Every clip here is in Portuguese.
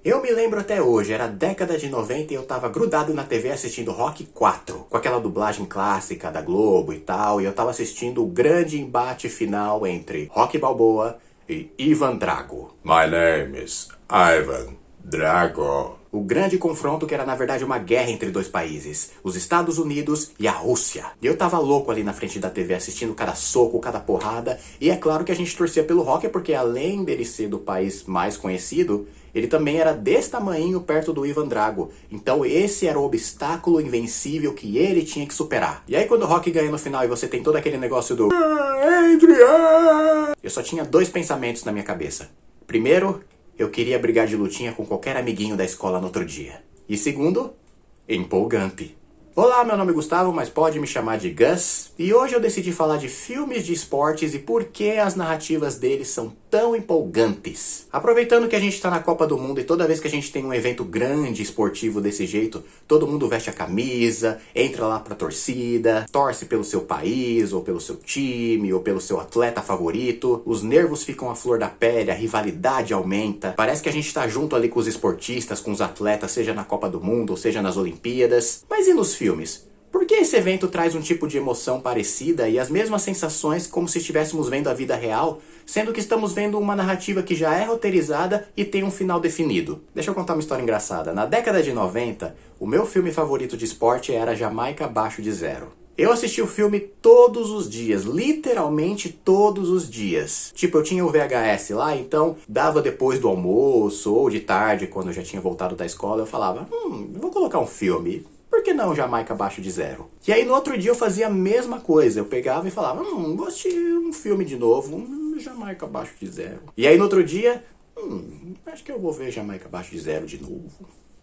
Eu me lembro até hoje, era a década de 90 e eu tava grudado na TV assistindo Rocky 4, com aquela dublagem clássica da Globo e tal, e eu tava assistindo o grande embate final entre Rocky Balboa e Ivan Drago. My name is Ivan Drago. O grande confronto que era na verdade uma guerra entre dois países, os Estados Unidos e a Rússia. E eu tava louco ali na frente da TV assistindo cada soco, cada porrada, e é claro que a gente torcia pelo Rocky porque além dele ser do país mais conhecido, ele também era desse tamanho perto do Ivan Drago. Então esse era o obstáculo invencível que ele tinha que superar. E aí quando o Rocky ganha no final e você tem todo aquele negócio do Adrian, eu só tinha dois pensamentos na minha cabeça. Primeiro, eu queria brigar de lutinha com qualquer amiguinho da escola no outro dia. E segundo, empolgante. Olá, meu nome é Gustavo, mas pode me chamar de Gus. E hoje eu decidi falar de filmes de esportes e por que as narrativas deles são tão empolgantes. Aproveitando que a gente está na Copa do Mundo e toda vez que a gente tem um evento grande esportivo desse jeito, todo mundo veste a camisa, entra lá pra torcida, torce pelo seu país, ou pelo seu time, ou pelo seu atleta favorito. Os nervos ficam à flor da pele, a rivalidade aumenta. Parece que a gente tá junto ali com os esportistas, com os atletas, seja na Copa do Mundo, ou seja nas Olimpíadas. Mas e nos filmes? Por que esse evento traz um tipo de emoção parecida e as mesmas sensações como se estivéssemos vendo a vida real, sendo que estamos vendo uma narrativa que já é roteirizada e tem um final definido? Deixa eu contar uma história engraçada. Na década de 90, o meu filme favorito de esporte era Jamaica Abaixo de Zero. Eu assisti o filme todos os dias, literalmente todos os dias. Tipo, eu tinha o VHS lá, então dava depois do almoço ou de tarde, quando eu já tinha voltado da escola, eu falava, vou colocar um filme. Por que não Jamaica Abaixo de Zero? E aí no outro dia eu fazia a mesma coisa. Eu pegava e falava, vou assistir um filme de novo, Jamaica Abaixo de Zero. E aí no outro dia, acho que eu vou ver Jamaica Abaixo de Zero de novo.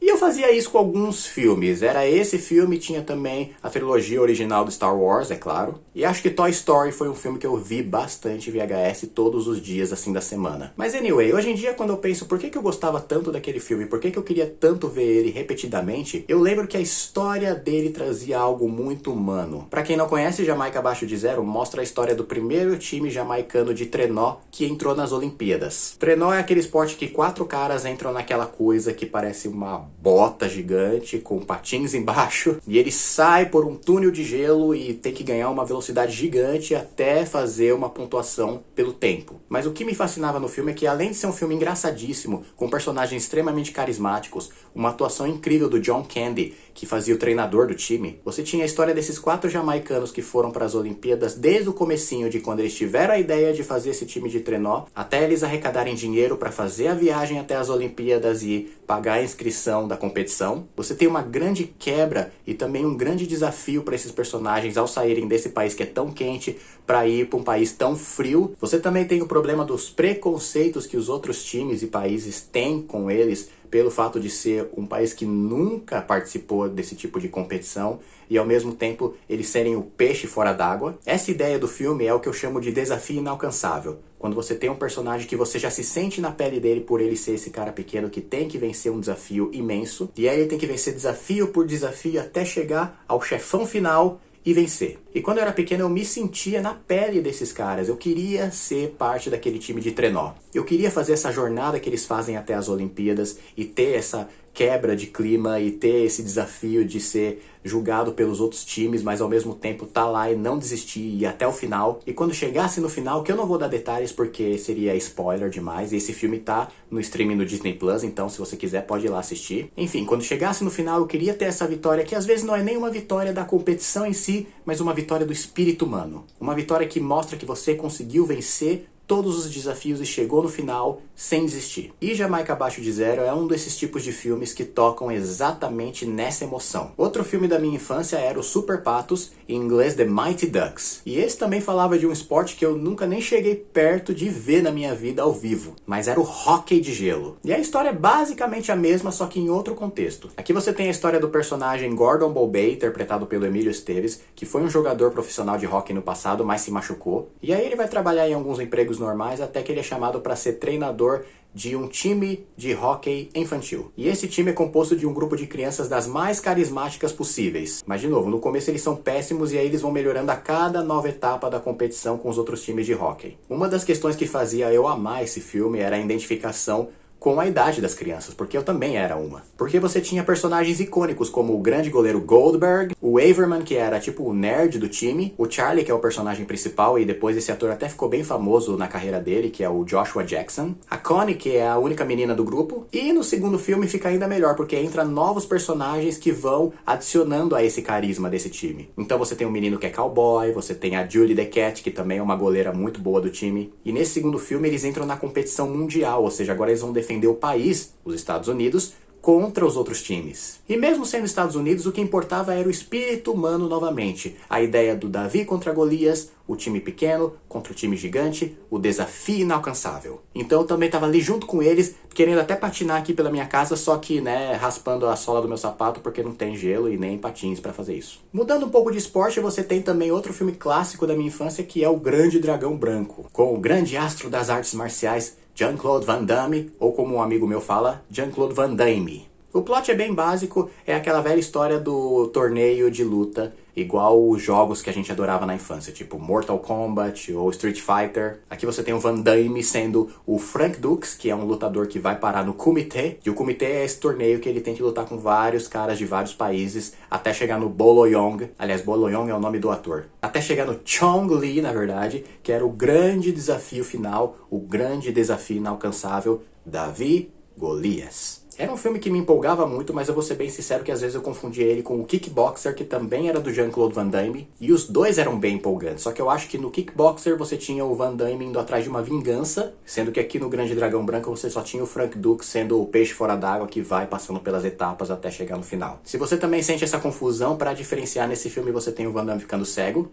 E eu fazia isso com alguns filmes. Era esse filme, tinha também a trilogia original do Star Wars, é claro. E acho que Toy Story foi um filme que eu vi bastante VHS todos os dias, assim, da semana. Mas anyway, hoje em dia quando eu penso por que eu gostava tanto daquele filme, por que eu queria tanto ver ele repetidamente, eu lembro que a história dele trazia algo muito humano. Pra quem não conhece, Jamaica Abaixo de Zero mostra a história do primeiro time jamaicano de trenó que entrou nas Olimpíadas. Trenó é aquele esporte que 4 caras entram naquela coisa que parece uma bota gigante com patins embaixo e ele sai por um túnel de gelo e tem que ganhar uma velocidade gigante até fazer uma pontuação pelo tempo. Mas o que me fascinava no filme é que além de ser um filme engraçadíssimo, com personagens extremamente carismáticos, uma atuação incrível do John Candy, que fazia o treinador do time, você tinha a história desses 4 jamaicanos que foram para as Olimpíadas desde o comecinho de quando eles tiveram a ideia de fazer esse time de trenó, até eles arrecadarem dinheiro para fazer a viagem até as Olimpíadas e pagar a inscrição da competição. Você tem uma grande quebra e também um grande desafio para esses personagens ao saírem desse país que é tão quente para ir para um país tão frio. Você também tem o problema dos preconceitos que os outros times e países têm com eles pelo fato de ser um país que nunca participou desse tipo de competição e ao mesmo tempo eles serem o peixe fora d'água. Essa ideia do filme é o que eu chamo de desafio inalcançável. Quando você tem um personagem que você já se sente na pele dele por ele ser esse cara pequeno que tem que vencer um desafio imenso, e aí ele tem que vencer desafio por desafio até chegar ao chefão final e vencer. E quando eu era pequeno eu me sentia na pele desses caras, eu queria ser parte daquele time de trenó. Eu queria fazer essa jornada que eles fazem até as Olimpíadas e ter essa quebra de clima e ter esse desafio de ser julgado pelos outros times, mas ao mesmo tempo tá lá e não desistir e ir até o final. E quando chegasse no final, que eu não vou dar detalhes porque seria spoiler demais, e esse filme tá no streaming do Disney Plus, então se você quiser pode ir lá assistir. Enfim, quando chegasse no final eu queria ter essa vitória que às vezes não é nem uma vitória da competição em si, mas uma vitória do espírito humano. Uma vitória que mostra que você conseguiu vencer todos os desafios e chegou no final sem desistir. E Jamaica Abaixo de Zero é um desses tipos de filmes que tocam exatamente nessa emoção. Outro filme da minha infância era o Super Patos, em inglês The Mighty Ducks. E esse também falava de um esporte que eu nunca nem cheguei perto de ver na minha vida ao vivo, mas era o hóquei de gelo. E a história é basicamente a mesma, só que em outro contexto. Aqui você tem a história do personagem Gordon Bombay, interpretado pelo Emílio Esteves, que foi um jogador profissional de hóquei no passado, mas se machucou. E aí ele vai trabalhar em alguns empregos normais até que ele é chamado para ser treinador de um time de hóquei infantil. E esse time é composto de um grupo de crianças das mais carismáticas possíveis. Mas de novo, no começo eles são péssimos e aí eles vão melhorando a cada nova etapa da competição com os outros times de hóquei. Uma das questões que fazia eu amar esse filme era a identificação com a idade das crianças, porque eu também era uma. Porque você tinha personagens icônicos como o grande goleiro Goldberg, o Averman, que era tipo o nerd do time, o Charlie, que é o personagem principal, e depois esse ator até ficou bem famoso na carreira dele, que é o Joshua Jackson, a Connie, que é a única menina do grupo, e no segundo filme fica ainda melhor, porque entra novos personagens que vão adicionando a esse carisma desse time. Então você tem um menino que é cowboy, você tem a Julie the Cat, que também é uma goleira muito boa do time, e nesse segundo filme eles entram na competição mundial, ou seja, agora eles vão defender o país, os Estados Unidos, contra os outros times. E mesmo sendo Estados Unidos, o que importava era o espírito humano novamente. A ideia do Davi contra Golias, o time pequeno contra o time gigante, o desafio inalcançável. Então eu também estava ali junto com eles, querendo até patinar aqui pela minha casa, só que, raspando a sola do meu sapato, porque não tem gelo e nem patins para fazer isso. Mudando um pouco de esporte, você tem também outro filme clássico da minha infância, que é O Grande Dragão Branco, com o grande astro das artes marciais, Jean-Claude Van Damme, ou como um amigo meu fala, Jean-Claude Van Damme. O plot é bem básico, é aquela velha história do torneio de luta, igual os jogos que a gente adorava na infância, tipo Mortal Kombat ou Street Fighter. Aqui você tem o Van Damme sendo o Frank Dux, que é um lutador que vai parar no Kumite, e o Kumite é esse torneio que ele tem que lutar com vários caras de vários países, até chegar no Bolo Yeung. Aliás, Bolo Yeung é o nome do ator. Até chegar no Chong Li, na verdade, que era o grande desafio final, o grande desafio inalcançável, Davi Golias. Era um filme que me empolgava muito, mas eu vou ser bem sincero que às vezes eu confundia ele com o Kickboxer, que também era do Jean-Claude Van Damme, e os dois eram bem empolgantes. Só que eu acho que no Kickboxer você tinha o Van Damme indo atrás de uma vingança, sendo que aqui no Grande Dragão Branco você só tinha o Frank Dux sendo o peixe fora d'água que vai passando pelas etapas até chegar no final. Se você também sente essa confusão, para diferenciar nesse filme você tem o Van Damme ficando cego.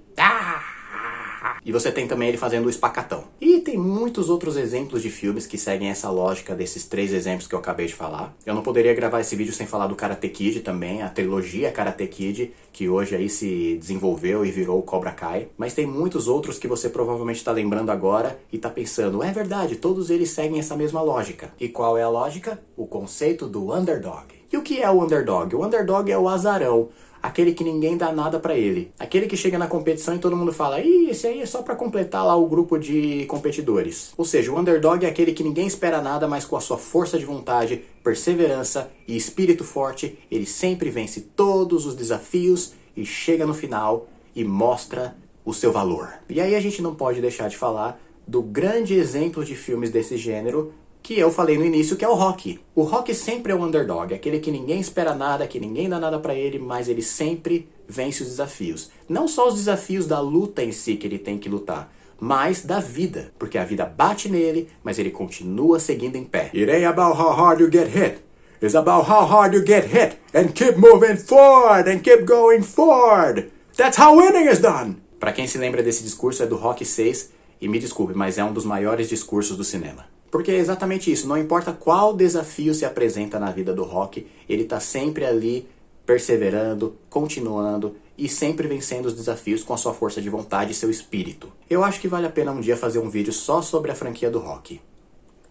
E você tem também ele fazendo o espacatão. E tem muitos outros exemplos de filmes que seguem essa lógica desses três exemplos que eu acabei de falar. Eu não poderia gravar esse vídeo sem falar do Karate Kid também, a trilogia Karate Kid, que hoje aí se desenvolveu e virou o Cobra Kai. Mas tem muitos outros que você provavelmente está lembrando agora e está pensando, é verdade, todos eles seguem essa mesma lógica. E qual é a lógica? O conceito do underdog. E o que é o underdog? O underdog é o azarão. Aquele que ninguém dá nada pra ele. Aquele que chega na competição e todo mundo fala, ih, esse aí é só pra completar lá o grupo de competidores. Ou seja, o underdog é aquele que ninguém espera nada, mas com a sua força de vontade, perseverança e espírito forte, ele sempre vence todos os desafios e chega no final e mostra o seu valor. E aí a gente não pode deixar de falar do grande exemplo de filmes desse gênero, que eu falei no início, que é o Rocky. O Rocky sempre é o underdog, aquele que ninguém espera nada, que ninguém dá nada pra ele, mas ele sempre vence os desafios. Não só os desafios da luta em si que ele tem que lutar, mas da vida, porque a vida bate nele, mas ele continua seguindo em pé. It ain't about how hard you get hit. It's about how hard you get hit and keep moving forward and keep going forward. That's how winning is done. Pra quem se lembra desse discurso é do Rocky 6, e me desculpe, mas é um dos maiores discursos do cinema. Porque é exatamente isso, não importa qual desafio se apresenta na vida do Rocky, ele está sempre ali perseverando, continuando e sempre vencendo os desafios com a sua força de vontade e seu espírito. Eu acho que vale a pena um dia fazer um vídeo só sobre a franquia do Rocky.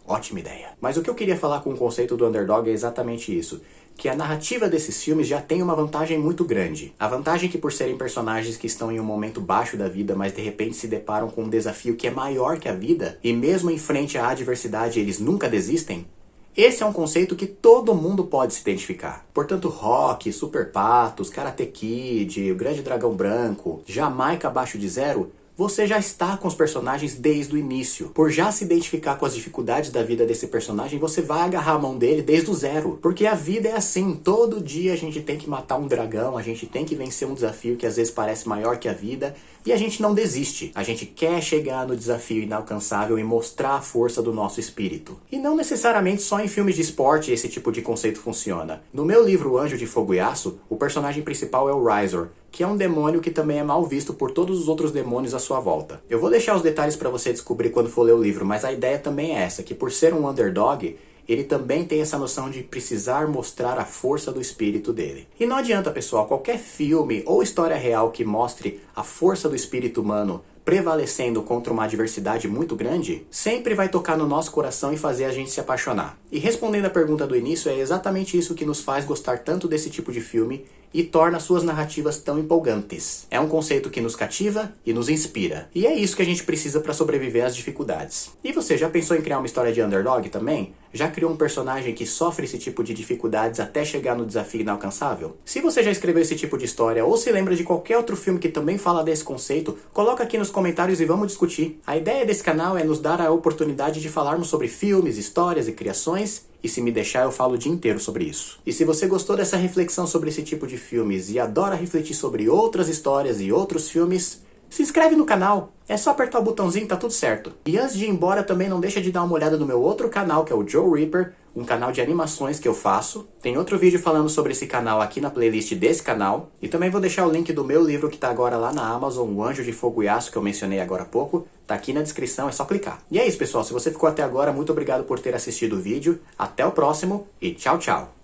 Ótima ideia. Mas o que eu queria falar com o conceito do underdog é exatamente isso. Que a narrativa desses filmes já tem uma vantagem muito grande. A vantagem é que por serem personagens que estão em um momento baixo da vida, mas de repente se deparam com um desafio que é maior que a vida, e mesmo em frente à adversidade eles nunca desistem, esse é um conceito que todo mundo pode se identificar. Portanto, Rocky, Super Patos, Karate Kid, O Grande Dragão Branco, Jamaica Abaixo de Zero, você já está com os personagens desde o início. Por já se identificar com as dificuldades da vida desse personagem, você vai agarrar a mão dele desde o zero. Porque a vida é assim, todo dia a gente tem que matar um dragão, a gente tem que vencer um desafio que às vezes parece maior que a vida, e a gente não desiste. A gente quer chegar no desafio inalcançável e mostrar a força do nosso espírito. E não necessariamente só em filmes de esporte esse tipo de conceito funciona. No meu livro Anjo de Fogo e Aço, o personagem principal é o Razor, que é um demônio que também é mal visto por todos os outros demônios à sua volta. Eu vou deixar os detalhes para você descobrir quando for ler o livro, mas a ideia também é essa, que por ser um underdog, ele também tem essa noção de precisar mostrar a força do espírito dele. E não adianta, pessoal, qualquer filme ou história real que mostre a força do espírito humano prevalecendo contra uma adversidade muito grande, sempre vai tocar no nosso coração e fazer a gente se apaixonar. E respondendo a pergunta do início, é exatamente isso que nos faz gostar tanto desse tipo de filme e torna suas narrativas tão empolgantes. É um conceito que nos cativa e nos inspira. E é isso que a gente precisa para sobreviver às dificuldades. E você já pensou em criar uma história de underdog também? Já criou um personagem que sofre esse tipo de dificuldades até chegar no desafio inalcançável? Se você já escreveu esse tipo de história ou se lembra de qualquer outro filme que também fala desse conceito, coloca aqui nos comentários e vamos discutir. A ideia desse canal é nos dar a oportunidade de falarmos sobre filmes, histórias e criações, e se me deixar eu falo o dia inteiro sobre isso. E se você gostou dessa reflexão sobre esse tipo de filmes e adora refletir sobre outras histórias e outros filmes, se inscreve no canal, é só apertar o botãozinho, tá tudo certo. E antes de ir embora, também não deixa de dar uma olhada no meu outro canal, que é o Joe Reaper, um canal de animações que eu faço. Tem outro vídeo falando sobre esse canal aqui na playlist desse canal. E também vou deixar o link do meu livro que tá agora lá na Amazon, O Anjo de Fogo e Aço, que eu mencionei agora há pouco. Tá aqui na descrição, é só clicar. E é isso, pessoal. Se você ficou até agora, muito obrigado por ter assistido o vídeo. Até o próximo e tchau, tchau.